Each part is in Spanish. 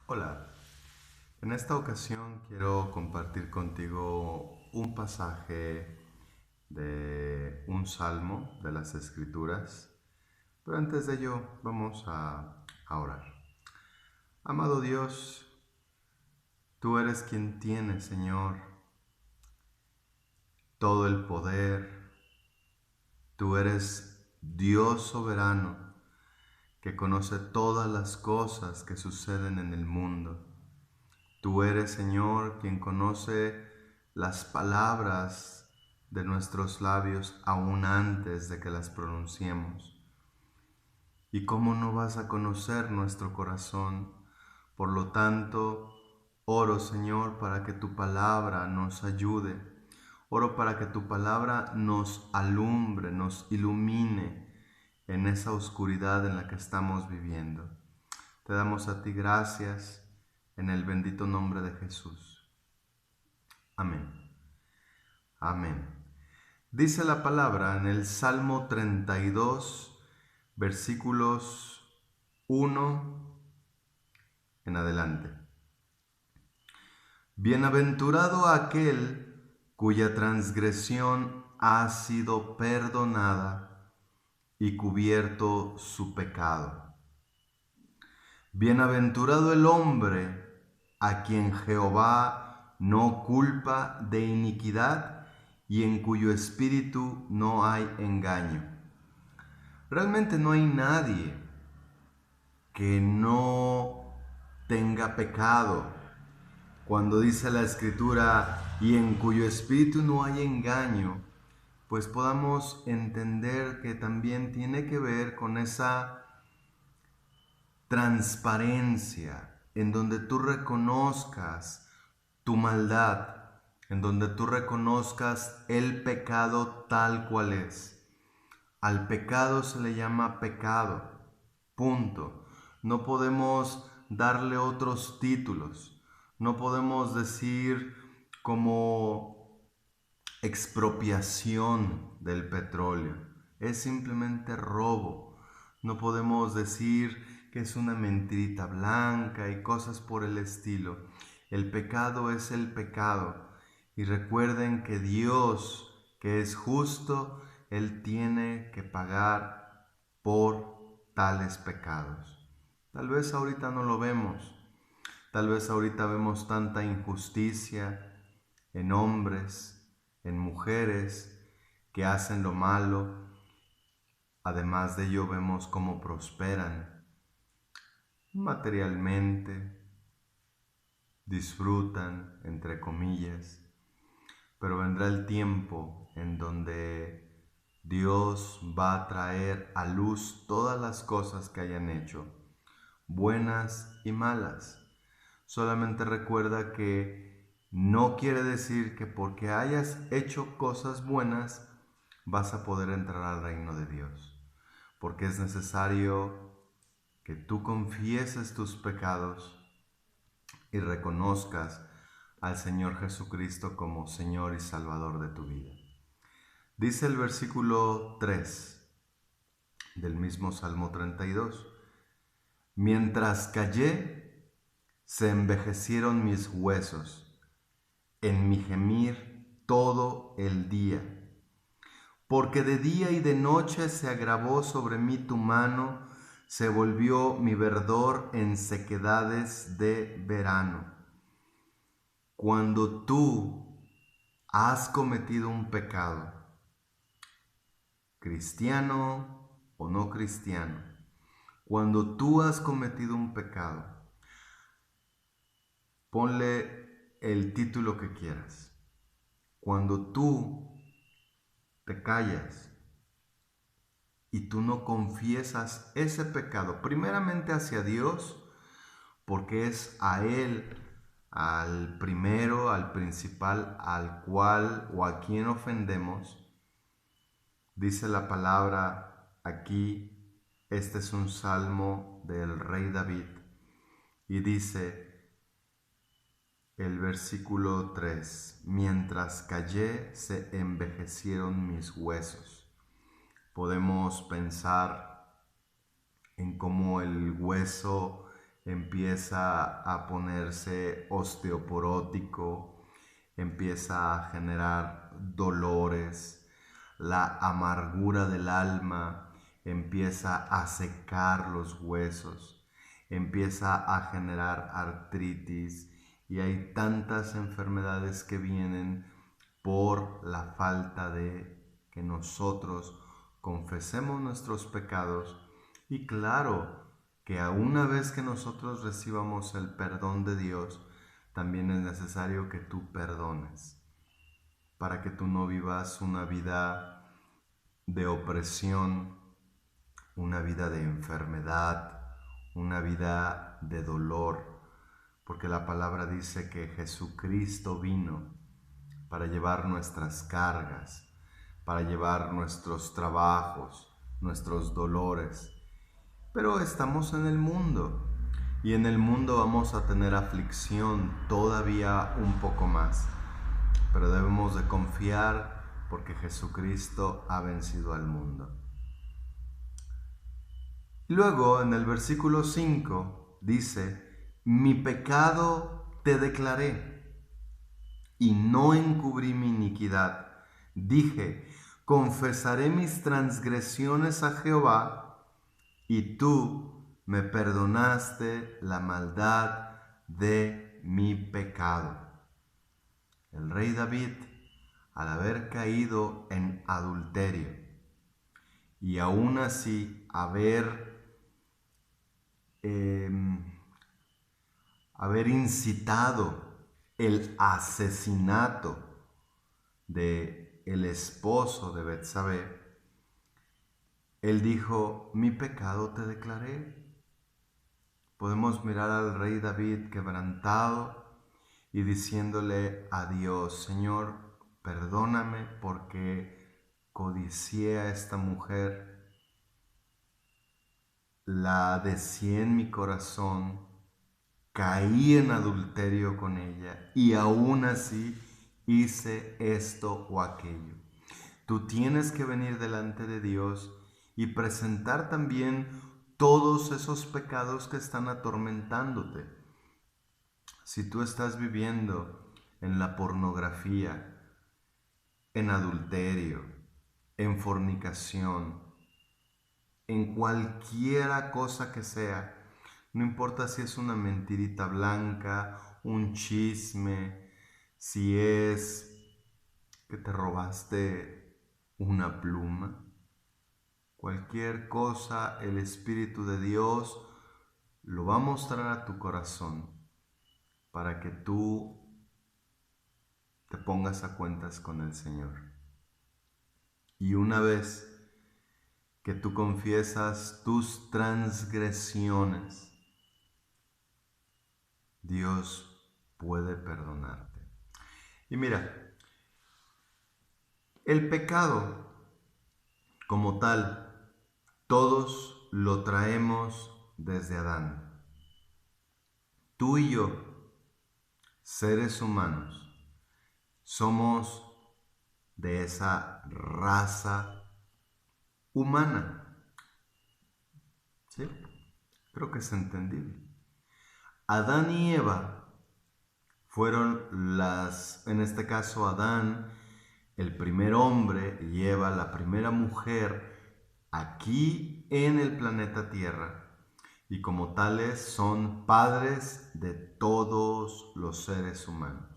Hola, en esta ocasión quiero compartir contigo un pasaje de un salmo de las Escrituras, pero antes de ello vamos a orar. Amado Dios, tú eres quien tiene, Señor, todo el poder, tú eres Dios soberano que conoce todas las cosas que suceden en el mundo. Tú eres, Señor, quien conoce las palabras de nuestros labios aún antes de que las pronunciemos. ¿Y cómo no vas a conocer nuestro corazón? Por lo tanto, oro, Señor, para que tu palabra nos ayude. Oro para que tu palabra nos alumbre, nos ilumine en esa oscuridad en la que estamos viviendo. Te damos a ti gracias en el bendito nombre de Jesús. Amén. Amén. Dice la palabra en el Salmo 32, versículos 1 en adelante. Bienaventurado aquel cuya transgresión ha sido perdonada y cubierto su pecado. Bienaventurado el hombre a quien Jehová no culpa de iniquidad y en cuyo espíritu no hay engaño. Realmente no hay nadie que no tenga pecado. Cuando dice la Escritura, y en cuyo espíritu no hay engaño, pues podamos entender que también tiene que ver con esa transparencia en donde tú reconozcas tu maldad, en donde tú reconozcas el pecado tal cual es. Al pecado se le llama pecado, punto. No podemos darle otros títulos, no podemos decir como expropiación del petróleo, es simplemente robo. No podemos decir que es una mentirita blanca y cosas por el estilo. El pecado es el pecado. Y recuerden que Dios, que es justo, Él tiene que pagar por tales pecados. Tal vez ahorita no lo vemos. Tal vez ahorita vemos tanta injusticia en hombres, en mujeres que hacen lo malo. Además de ello vemos cómo prosperan materialmente, disfrutan, entre comillas, pero vendrá el tiempo en donde Dios va a traer a luz todas las cosas que hayan hecho, buenas y malas. Solamente recuerda que no quiere decir que porque hayas hecho cosas buenas vas a poder entrar al reino de Dios, porque es necesario que tú confieses tus pecados y reconozcas al Señor Jesucristo como Señor y Salvador de tu vida. Dice el versículo 3 del mismo Salmo 32: Mientras callé, se envejecieron mis huesos en mi gemir todo el día. Porque de día y de noche se agravó sobre mí tu mano, se volvió mi verdor en sequedades de verano. Cuando tú has cometido un pecado, cristiano o no cristiano, cuando tú has cometido un pecado, ponle el título que quieras. Cuando tú te callas y tú no confiesas ese pecado, primeramente hacia Dios, porque es a Él, al primero, al principal, al cual o a quien ofendemos. Dice la palabra aquí, este es un salmo del rey David, y dice el versículo 3: mientras callé se envejecieron mis huesos. Podemos pensar en cómo el hueso empieza a ponerse osteoporótico, empieza a generar dolores, la amargura del alma empieza a secar los huesos, empieza a generar artritis y hay tantas enfermedades que vienen por la falta de que nosotros confesemos nuestros pecados. Y claro que a una vez que nosotros recibamos el perdón de Dios, también es necesario que tú perdones, para que tú no vivas una vida de opresión, una vida de enfermedad, una vida de dolor, porque la palabra dice que Jesucristo vino para llevar nuestras cargas, para llevar nuestros trabajos, nuestros dolores. Pero estamos en el mundo y en el mundo vamos a tener aflicción todavía un poco más, pero debemos de confiar porque Jesucristo ha vencido al mundo. Luego en el versículo 5 dice, mi pecado te declaré y no encubrí mi iniquidad. Dije, confesaré mis transgresiones a Jehová, y tú me perdonaste la maldad de mi pecado. El rey David, al haber caído en adulterio y aún así haber incitado el asesinato de el esposo de Betsabé, él dijo, mi pecado te declaré. Podemos mirar al rey David quebrantado y diciéndole a Dios, Señor, perdóname porque codicié a esta mujer, la deseé en mi corazón, caí en adulterio con ella y aún así hice esto o aquello. Tú tienes que venir delante de Dios y presentar también todos esos pecados que están atormentándote. Si tú estás viviendo en la pornografía, en adulterio, en fornicación, en cualquiera cosa que sea, no importa si es una mentirita blanca, un chisme, si es que te robaste una pluma, cualquier cosa, el Espíritu de Dios lo va a mostrar a tu corazón para que tú te pongas a cuentas con el Señor. Y una vez que tú confiesas tus transgresiones, Dios puede perdonarte. Y mira, el pecado como tal, todos lo traemos desde Adán. Tú y yo, seres humanos, somos de esa raza humana. ¿Sí? Creo que es entendible. Adán y Eva fueron en este caso Adán, el primer hombre, y Eva, la primera mujer, aquí en el planeta Tierra. Y como tales son padres de todos los seres humanos.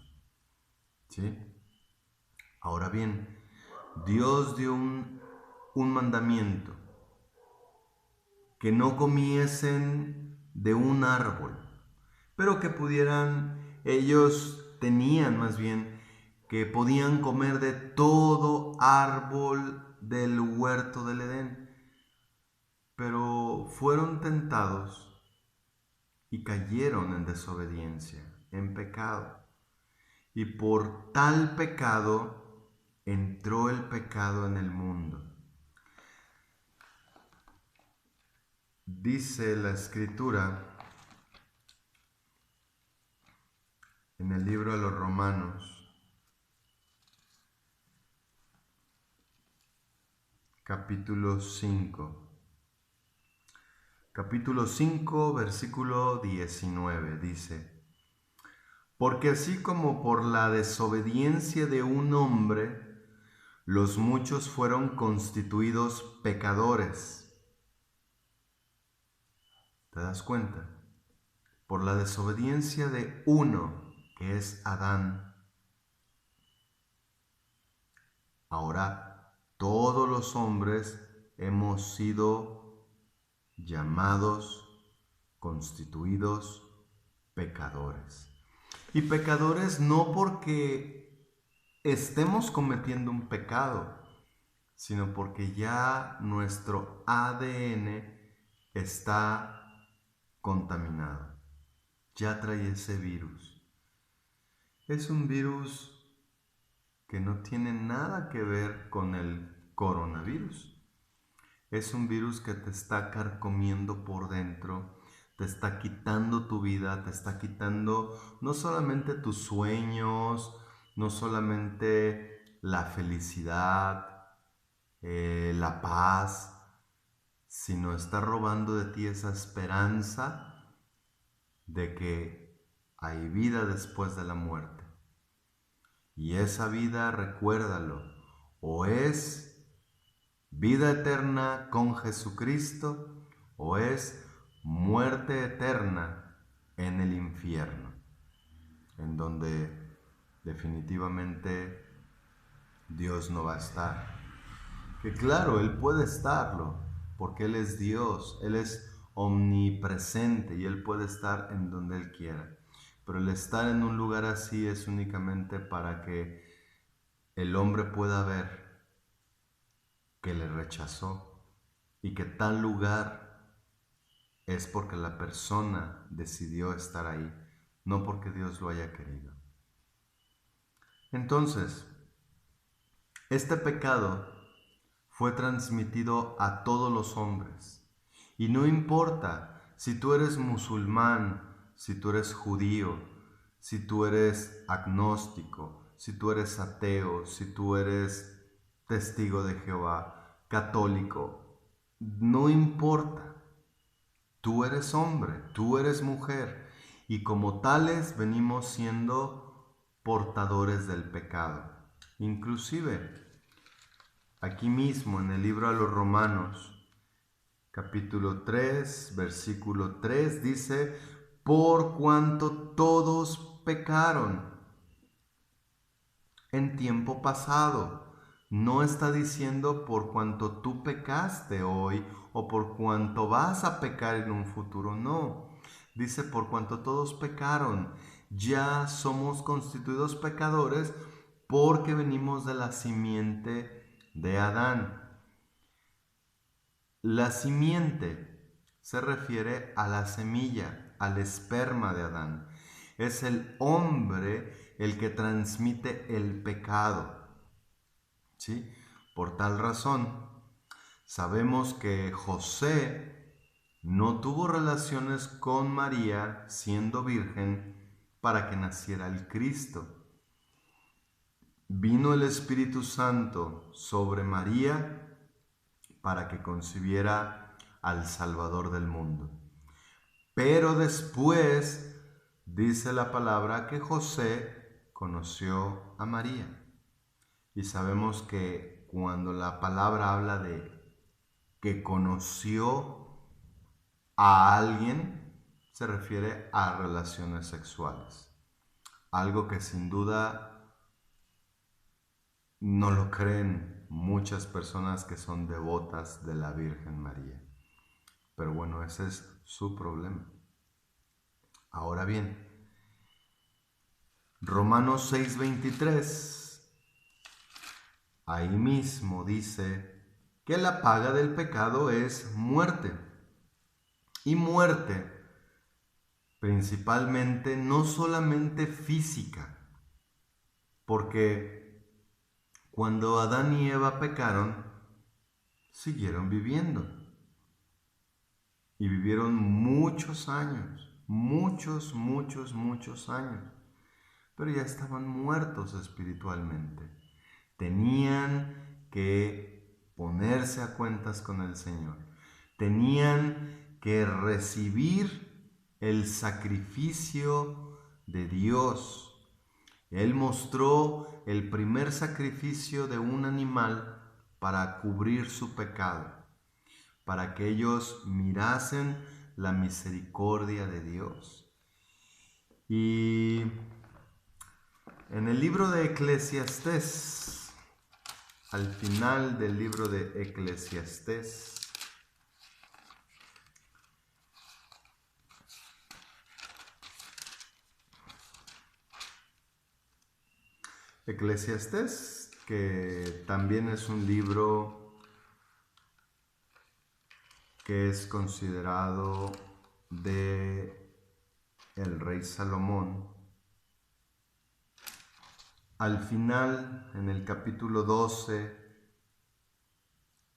¿Sí? Ahora bien, Dios dio un mandamiento, que no comiesen de un árbol, pero que ellos tenían más bien, que podían comer de todo árbol del huerto del Edén, pero fueron tentados y cayeron en desobediencia, en pecado. Y por tal pecado entró el pecado en el mundo. Dice la Escritura en el libro de los Romanos, capítulo 5, capítulo 5, versículo 19, dice: Porque así como por la desobediencia de un hombre, los muchos fueron constituidos pecadores. ¿Te das cuenta? Por la desobediencia de uno, que es Adán. Ahora todos los hombres hemos sido llamados, constituidos pecadores. Y pecadores no porque estemos cometiendo un pecado, sino porque ya nuestro ADN está contaminado. Ya trae ese virus. Es un virus que no tiene nada que ver con el coronavirus. Es un virus que te está carcomiendo por dentro, te está quitando tu vida, te está quitando no solamente tus sueños, no solamente la felicidad, la paz, sino está robando de ti esa esperanza de que hay vida después de la muerte. Y esa vida, recuérdalo, o es vida eterna con Jesucristo, o es muerte eterna en el infierno, en donde definitivamente Dios no va a estar. Que claro, Él puede estarlo, porque Él es Dios, Él es omnipresente y Él puede estar en donde Él quiera. Pero el estar en un lugar así es únicamente para que el hombre pueda ver que le rechazó y que tal lugar es porque la persona decidió estar ahí, no porque Dios lo haya querido. Entonces, este pecado fue transmitido a todos los hombres. Y no importa si tú eres musulmán, si tú eres judío, si tú eres agnóstico, si tú eres ateo, si tú eres testigo de Jehová, católico, no importa. Tú eres hombre, tú eres mujer, y como tales venimos siendo portadores del pecado. Inclusive, aquí mismo en el libro a los Romanos, capítulo 3, versículo 3, dice: por cuanto todos pecaron en tiempo pasado. No está diciendo por cuanto tú pecaste hoy o por cuanto vas a pecar en un futuro, no. Dice por cuanto todos pecaron. Ya somos constituidos pecadores porque venimos de la simiente de Adán. La simiente se refiere a la semilla, al esperma de Adán. Es el hombre el que transmite el pecado. ¿Sí? Por tal razón, sabemos que José no tuvo relaciones con María siendo virgen para que naciera el Cristo. Vino el Espíritu Santo sobre María para que concibiera al Salvador del mundo. Pero después dice la palabra que José conoció a María. Y sabemos que cuando la palabra habla de que conoció a alguien, se refiere a relaciones sexuales. Algo que sin duda no lo creen muchas personas que son devotas de la Virgen María. Pero bueno, ese es su problema. Ahora bien, Romanos 6:23, ahí mismo dice que la paga del pecado es muerte. Y muerte, principalmente, no solamente física, porque cuando Adán y Eva pecaron, siguieron viviendo. Y vivieron muchos años, muchos años. Pero ya estaban muertos espiritualmente. Tenían que ponerse a cuentas con el Señor. Tenían que recibir el sacrificio de Dios. Él mostró el primer sacrificio de un animal para cubrir su pecado, para que ellos mirasen la misericordia de Dios. Y en el libro de Eclesiastés, al final del libro de Eclesiastés, que también es un libro que es considerado de el rey Salomón. Al final, en el capítulo 12,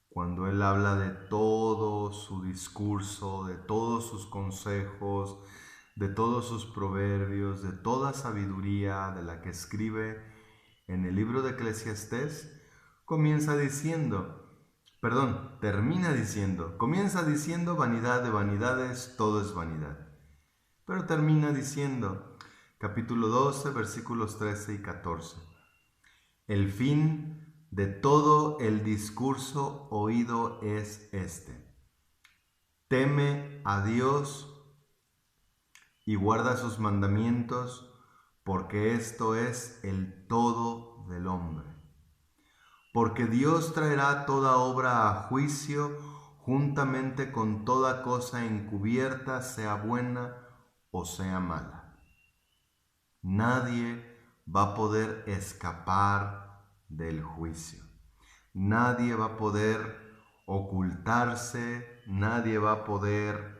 cuando él habla de todo su discurso, de todos sus consejos, de todos sus proverbios, de toda sabiduría de la que escribe en el libro de Eclesiastés, comienza diciendo vanidad de vanidades, todo es vanidad. Pero termina diciendo, capítulo 12, versículos 13 y 14, el fin de todo el discurso oído es este: teme a Dios y guarda sus mandamientos, porque esto es el todo del hombre. Porque Dios traerá toda obra a juicio, juntamente con toda cosa encubierta, sea buena o sea mala. Nadie va a poder escapar del juicio. Nadie va a poder ocultarse, nadie va a poder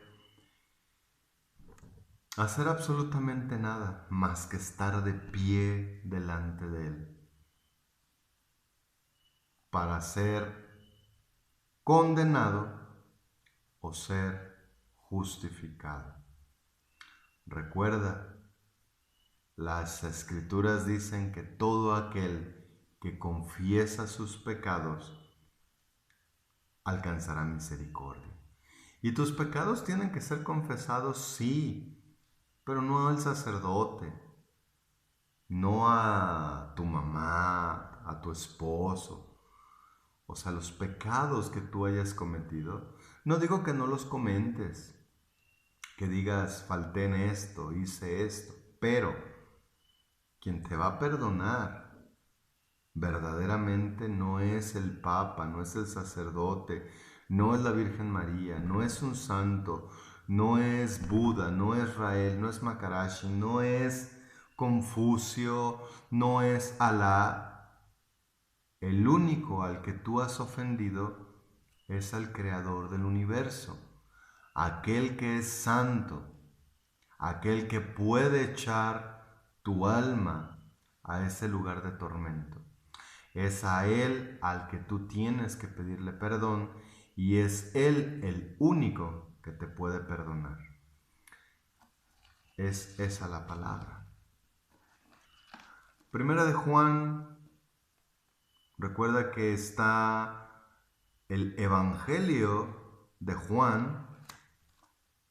hacer absolutamente nada más que estar de pie delante de Él para ser condenado o ser justificado. Recuerda, las Escrituras dicen que todo aquel que confiesa sus pecados alcanzará misericordia. Y tus pecados tienen que ser confesados, sí, pero no al sacerdote, no a tu mamá, a tu esposo. O sea, los pecados que tú hayas cometido, no digo que no los comentes, que digas, falté en esto, hice esto, pero quien te va a perdonar verdaderamente no es el Papa, no es el sacerdote, no es la Virgen María, no es un santo, no es Buda, no es Rael, no es Maharaji, no es Confucio, no es Alá. El único al que tú has ofendido es al Creador del universo, aquel que es santo, aquel que puede echar tu alma a ese lugar de tormento. Es a Él al que tú tienes que pedirle perdón y es Él el único que te puede perdonar. Es esa la palabra. Primera de Juan, recuerda que está el Evangelio de Juan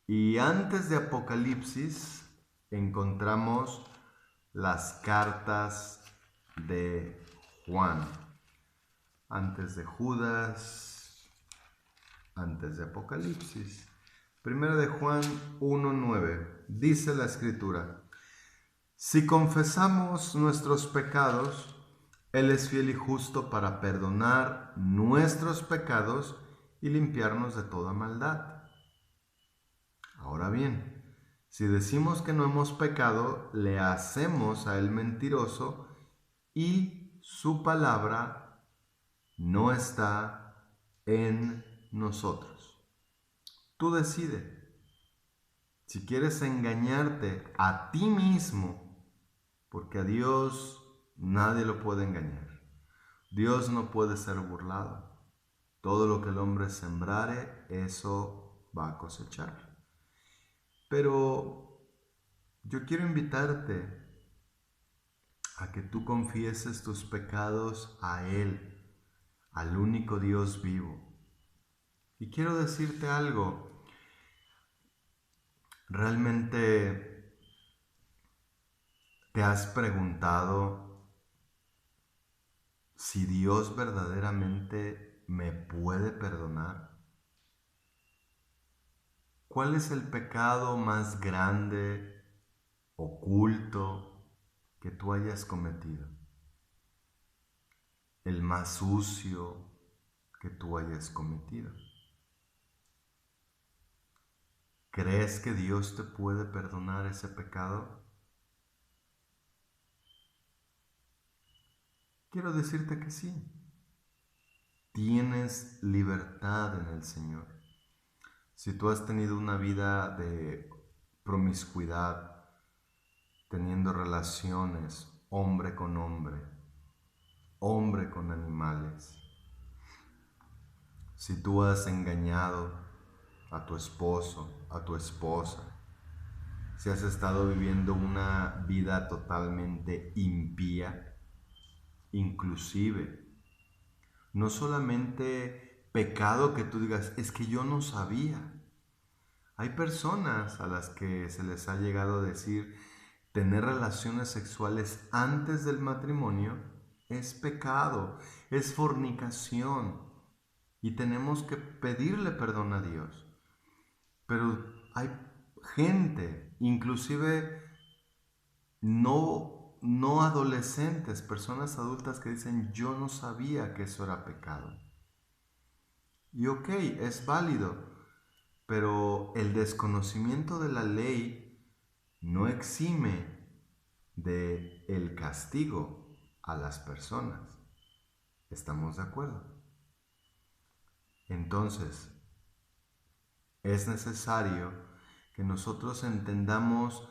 y antes de Apocalipsis encontramos las cartas de Juan. Antes de Judas, antes de Apocalipsis. Primera de Juan 1:9. Dice la Escritura: si confesamos nuestros pecados, Él es fiel y justo para perdonar nuestros pecados y limpiarnos de toda maldad. Ahora bien, si decimos que no hemos pecado, le hacemos a Él mentiroso y su palabra no está en nosotros. Tú decides si quieres engañarte a ti mismo, porque a Dios nadie lo puede engañar. Dios no puede ser burlado. Todo lo que el hombre sembrare, eso va a cosechar. Pero yo quiero invitarte a que tú confieses tus pecados a Él, al único Dios vivo. Y quiero decirte algo, ¿Realmente te has preguntado si Dios verdaderamente me puede perdonar? ¿Cuál es el pecado más grande, oculto, que tú hayas cometido? El más sucio que tú hayas cometido. ¿Crees que Dios te puede perdonar ese pecado? Quiero decirte que sí. Tienes libertad en el Señor. Si tú has tenido una vida de promiscuidad, teniendo relaciones hombre con hombre, hombre con animales, si tú has engañado a tu esposo, a tu esposa, si has estado viviendo una vida totalmente impía, inclusive, no solamente pecado que tú digas, es que yo no sabía. Hay personas a las que se les ha llegado a decir tener relaciones sexuales antes del matrimonio es pecado, es fornicación y tenemos que pedirle perdón a Dios. Pero hay gente, inclusive no adolescentes, personas adultas que dicen yo no sabía que eso era pecado. Y ok, es válido, pero el desconocimiento de la ley no exime de el castigo a las personas. ¿Estamos de acuerdo? Entonces, es necesario que nosotros entendamos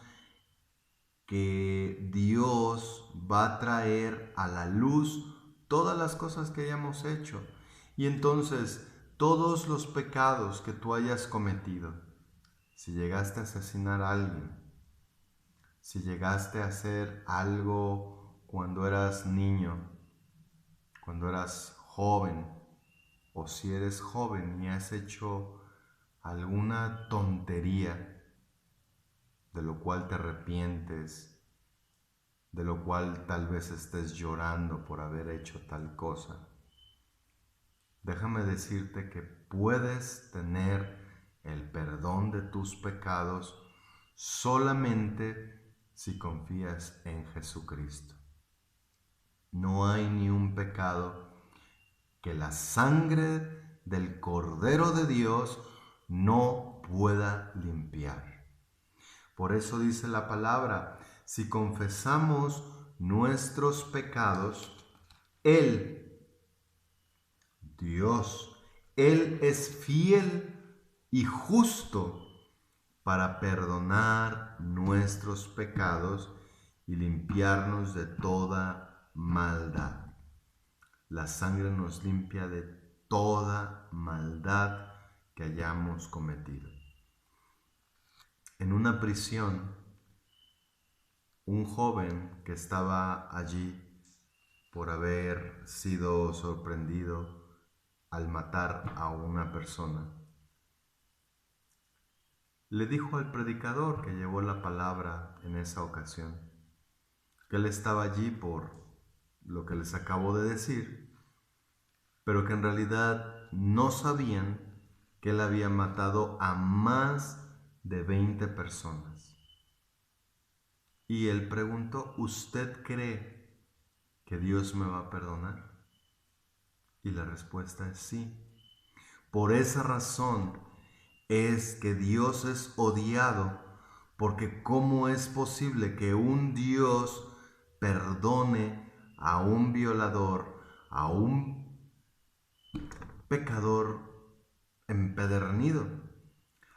que Dios va a traer a la luz todas las cosas que hayamos hecho. Y entonces, todos los pecados que tú hayas cometido, si llegaste a asesinar a alguien, si llegaste a hacer algo cuando eras niño, cuando eras joven, o si eres joven y has hecho alguna tontería de lo cual te arrepientes, de lo cual tal vez estés llorando por haber hecho tal cosa, déjame decirte que puedes tener el perdón de tus pecados solamente si confías en Jesucristo. No hay ni un pecado que la sangre del Cordero de Dios no pueda limpiar. Por eso dice la palabra, si confesamos nuestros pecados, Él, Dios, Él es fiel y justo para perdonar nuestros pecados y limpiarnos de toda maldad. La sangre nos limpia de toda maldad que hayamos cometido. En una prisión, un joven que estaba allí por haber sido sorprendido al matar a una persona, le dijo al predicador que llevó la palabra en esa ocasión que él estaba allí por lo que les acabo de decir, pero que en realidad no sabían que él había matado a más de 20 personas. Y él preguntó, ¿usted cree que Dios me va a perdonar? Y la respuesta es sí. Por esa razón es que Dios es odiado, porque ¿cómo es posible que un Dios perdone a un violador, a un pecador empedernido,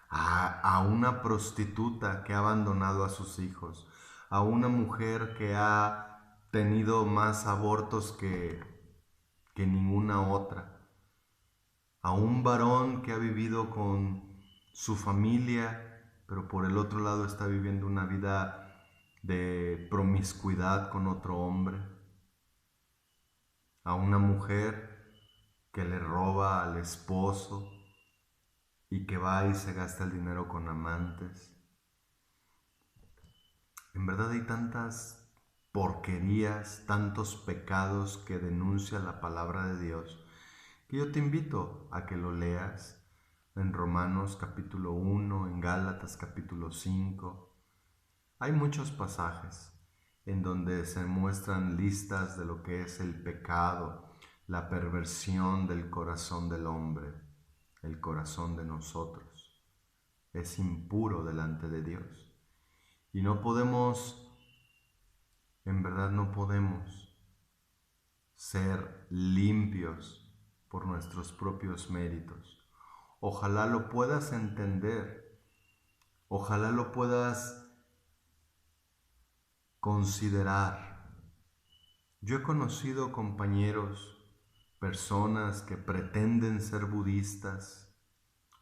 a una prostituta que ha abandonado a sus hijos, a una mujer que ha tenido más abortos que ninguna otra, a un varón que ha vivido con su familia, pero por el otro lado está viviendo una vida de promiscuidad con otro hombre, a una mujer que le roba al esposo y que va y se gasta el dinero con amantes, En verdad hay tantas porquerías, tantos pecados que denuncia la palabra de Dios, que yo te invito a que lo leas en Romanos capítulo 1, en Gálatas capítulo 5. Hay muchos pasajes en donde se muestran listas de lo que es el pecado, la perversión del corazón del hombre, el corazón de nosotros. Es impuro delante de Dios. Y no podemos, en verdad no podemos ser limpios por nuestros propios méritos. Ojalá lo puedas entender, ojalá lo puedas considerar. Yo he conocido compañeros, personas que pretenden ser budistas,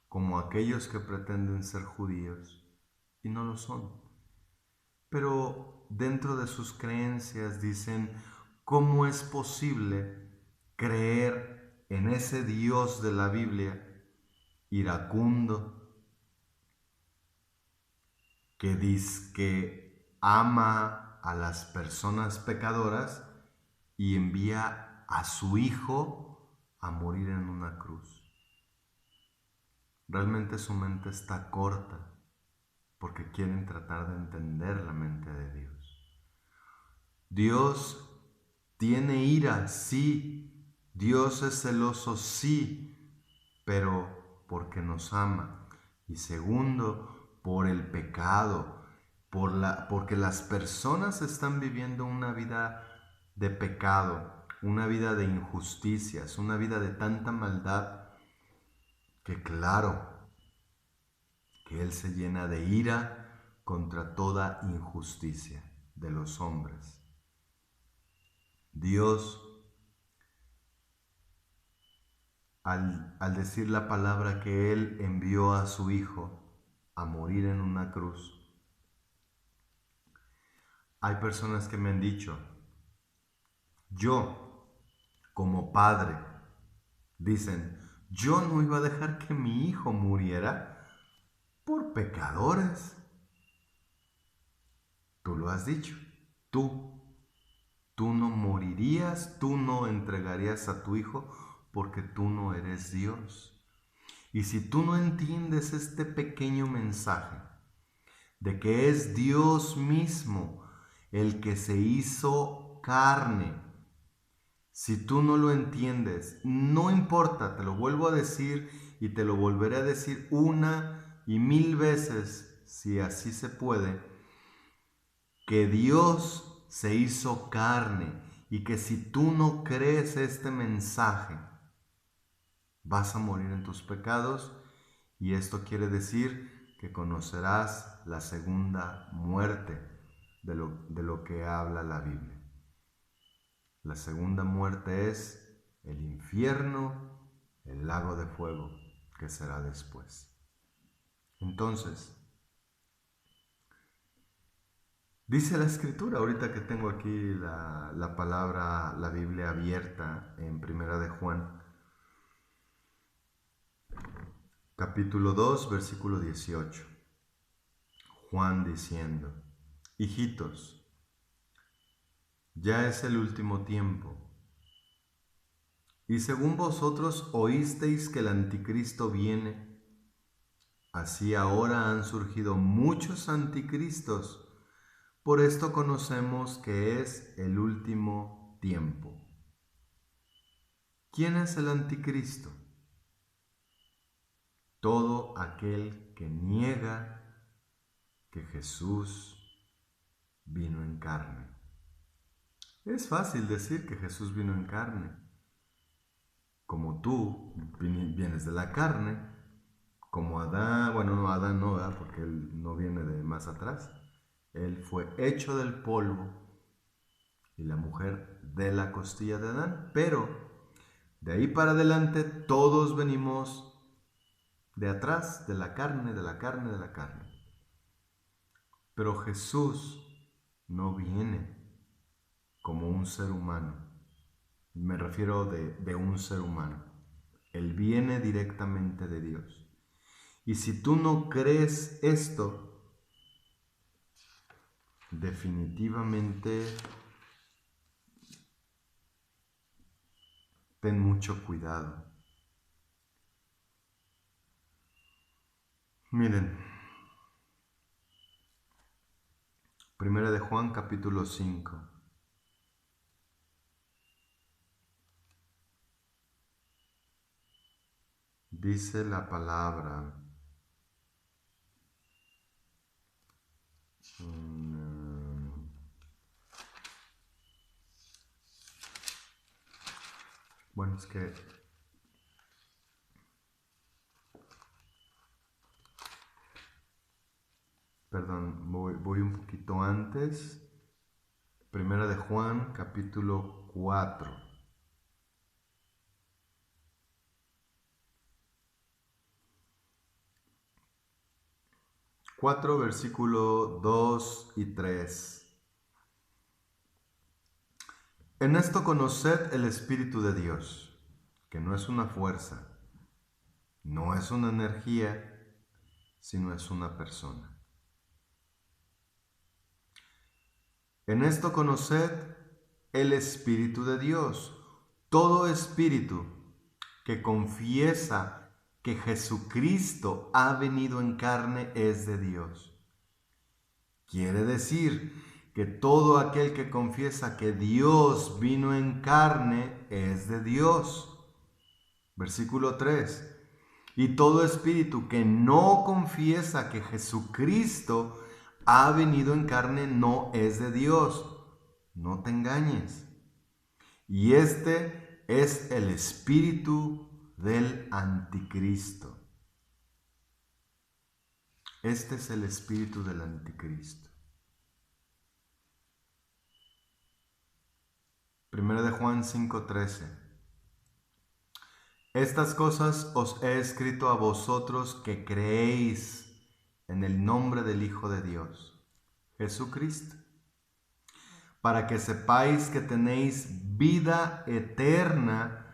como aquellos que pretenden ser judíos, y no lo son. Pero dentro de sus creencias dicen, ¿cómo es posible creer en ese Dios de la Biblia, iracundo, que dice que ama a las personas pecadoras y envía a su Hijo a morir en una cruz? Realmente su mente está corta porque quieren tratar de entender la mente de Dios. Dios tiene ira, sí. Dios es celoso, sí, pero porque nos ama. Y segundo, por el pecado, porque las personas están viviendo una vida de pecado, una vida de injusticias, una vida de tanta maldad, que claro, que Él se llena de ira contra toda injusticia de los hombres. Dios, al decir la palabra que Él envió a su Hijo a morir en una cruz, hay personas que me han dicho, yo, como padre, dicen, yo no iba a dejar que mi hijo muriera por pecadores. Tú lo has dicho, tú no morirías, tú no entregarías a tu hijo porque tú no eres Dios. Y si tú no entiendes este pequeño mensaje de que es Dios mismo el que se hizo carne, si tú no lo entiendes, no importa, te lo vuelvo a decir y te lo volveré a decir 1,000,000 veces, si así se puede, que Dios se hizo carne y que si tú no crees este mensaje, vas a morir en tus pecados, y esto quiere decir que conocerás la segunda muerte de lo que habla la Biblia. La segunda muerte es el infierno, el lago de fuego, que será después. Entonces, dice la Escritura, ahorita que tengo aquí la palabra, la Biblia abierta en Primera de Juan, capítulo 2, versículo 18. Juan diciendo, hijitos, ya es el último tiempo, y según vosotros oísteis que el anticristo viene, así ahora han surgido muchos anticristos. Por esto conocemos que es el último tiempo. ¿Quién es el anticristo? Todo aquel que niega que Jesús vino en carne. Es fácil decir que Jesús vino en carne. Como tú vienes de la carne, como Adán, bueno, no, Adán no, ¿verdad? Porque él no viene de más atrás. Él fue hecho del polvo y la mujer de la costilla de Adán. Pero de ahí para adelante todos venimos de atrás, de la carne, de la carne, de la carne. Pero Jesús no viene como un ser humano. Me refiero de un ser humano. Él viene directamente de Dios. Y si tú no crees esto, definitivamente ten mucho cuidado. Miren, Primera de Juan capítulo 5. Dice la palabra. Bueno, es que perdón, voy un poquito antes. Primera de Juan, capítulo 4. Versículo 2 y 3. En esto conoced el Espíritu de Dios, que no es una fuerza, no es una energía, sino es una persona. En esto conoced el Espíritu de Dios. Todo espíritu que confiesa que Jesucristo ha venido en carne es de Dios. Quiere decir que todo aquel que confiesa que Dios vino en carne es de Dios. Versículo 3. Y todo espíritu que no confiesa que Jesucristo ha venido en carne no es de Dios. No te engañes. Y este es el espíritu del anticristo. Este es el espíritu del anticristo. Primera de Juan 5:13. Estas cosas os he escrito a vosotros que creéis en el nombre del Hijo de Dios, Jesucristo, para que sepáis que tenéis vida eterna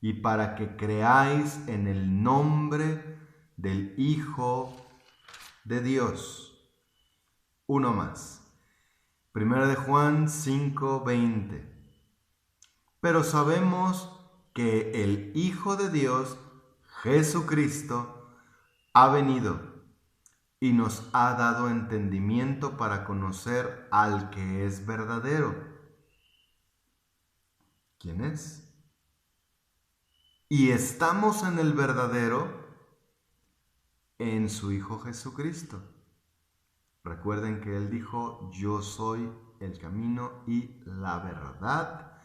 y para que creáis en el nombre del Hijo de Dios. Uno más. Primera de Juan 5:20. Pero sabemos que el Hijo de Dios, Jesucristo, ha venido y nos ha dado entendimiento para conocer al que es verdadero. ¿Quién es? Y estamos en el verdadero, en su Hijo Jesucristo. Recuerden que Él dijo, yo soy el camino y la verdad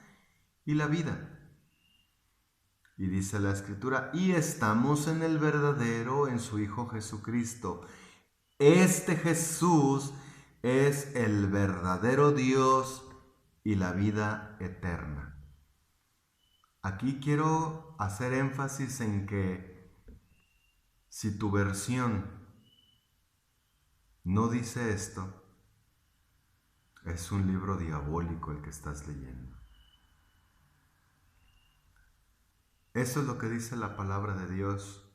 y la vida. Y dice la Escritura, y estamos en el verdadero, en su Hijo Jesucristo. Este Jesús es el verdadero Dios y la vida eterna. Aquí quiero hacer énfasis en que si tu versión no dice esto, es un libro diabólico el que estás leyendo. Eso es lo que dice la palabra de Dios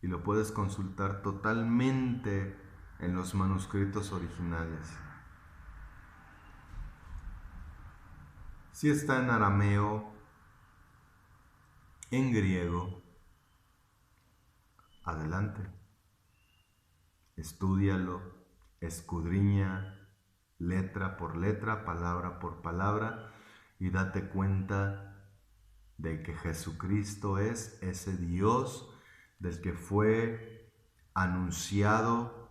y lo puedes consultar totalmente en los manuscritos originales. Si está en arameo, en griego, adelante. Estúdialo, escudriña letra por letra, palabra por palabra y date cuenta de que Jesucristo es ese Dios del que fue anunciado,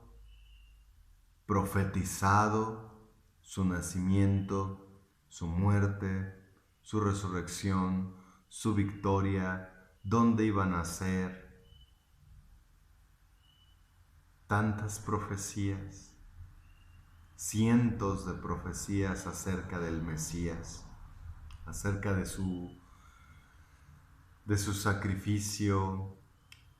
profetizado su nacimiento, su muerte, su resurrección, su victoria, dónde iba a nacer. Tantas profecías, cientos de profecías acerca del Mesías, acerca de su sacrificio,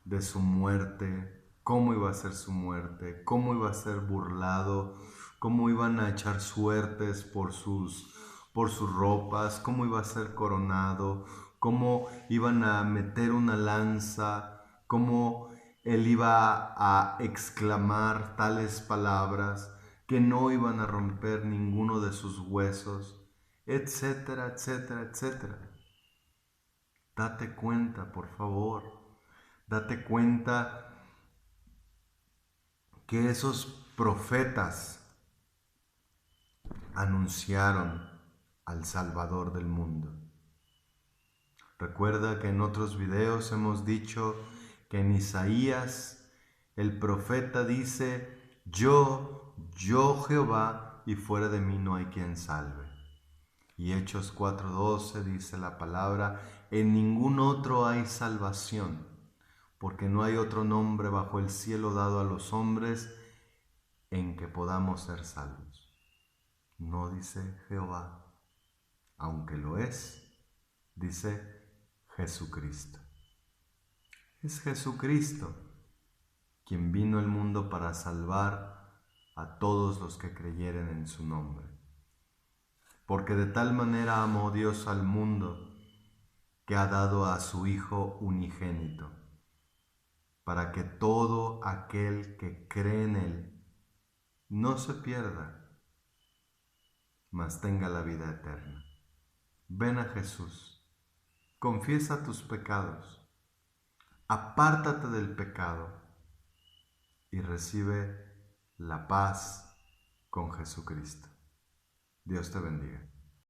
de su muerte, cómo iba a ser su muerte, cómo iba a ser burlado, cómo iban a echar suertes por sus ropas, cómo iba a ser coronado, cómo iban a meter una lanza, cómo él iba a exclamar tales palabras. que no iban a romper ninguno de sus huesos, etcétera, etcétera, etcétera. Date cuenta, por favor, date cuenta que esos profetas anunciaron al Salvador del mundo. Recuerda que en otros videos hemos dicho que en Isaías el profeta dice: yo Jehová, y fuera de mí no hay quien salve. Y Hechos 4:12 dice la palabra: en ningún otro hay salvación, porque no hay otro nombre bajo el cielo dado a los hombres en que podamos ser salvos. No dice Jehová, aunque lo es, dice Jesucristo. Es Jesucristo quien vino al mundo para salvar a todos los que creyeren en su nombre. Porque de tal manera amó Dios al mundo que ha dado a su Hijo unigénito, para que todo aquel que cree en Él no se pierda, mas tenga la vida eterna. Ven a Jesús, confiesa tus pecados, apártate del pecado y recibe la paz con Jesucristo. Dios te bendiga.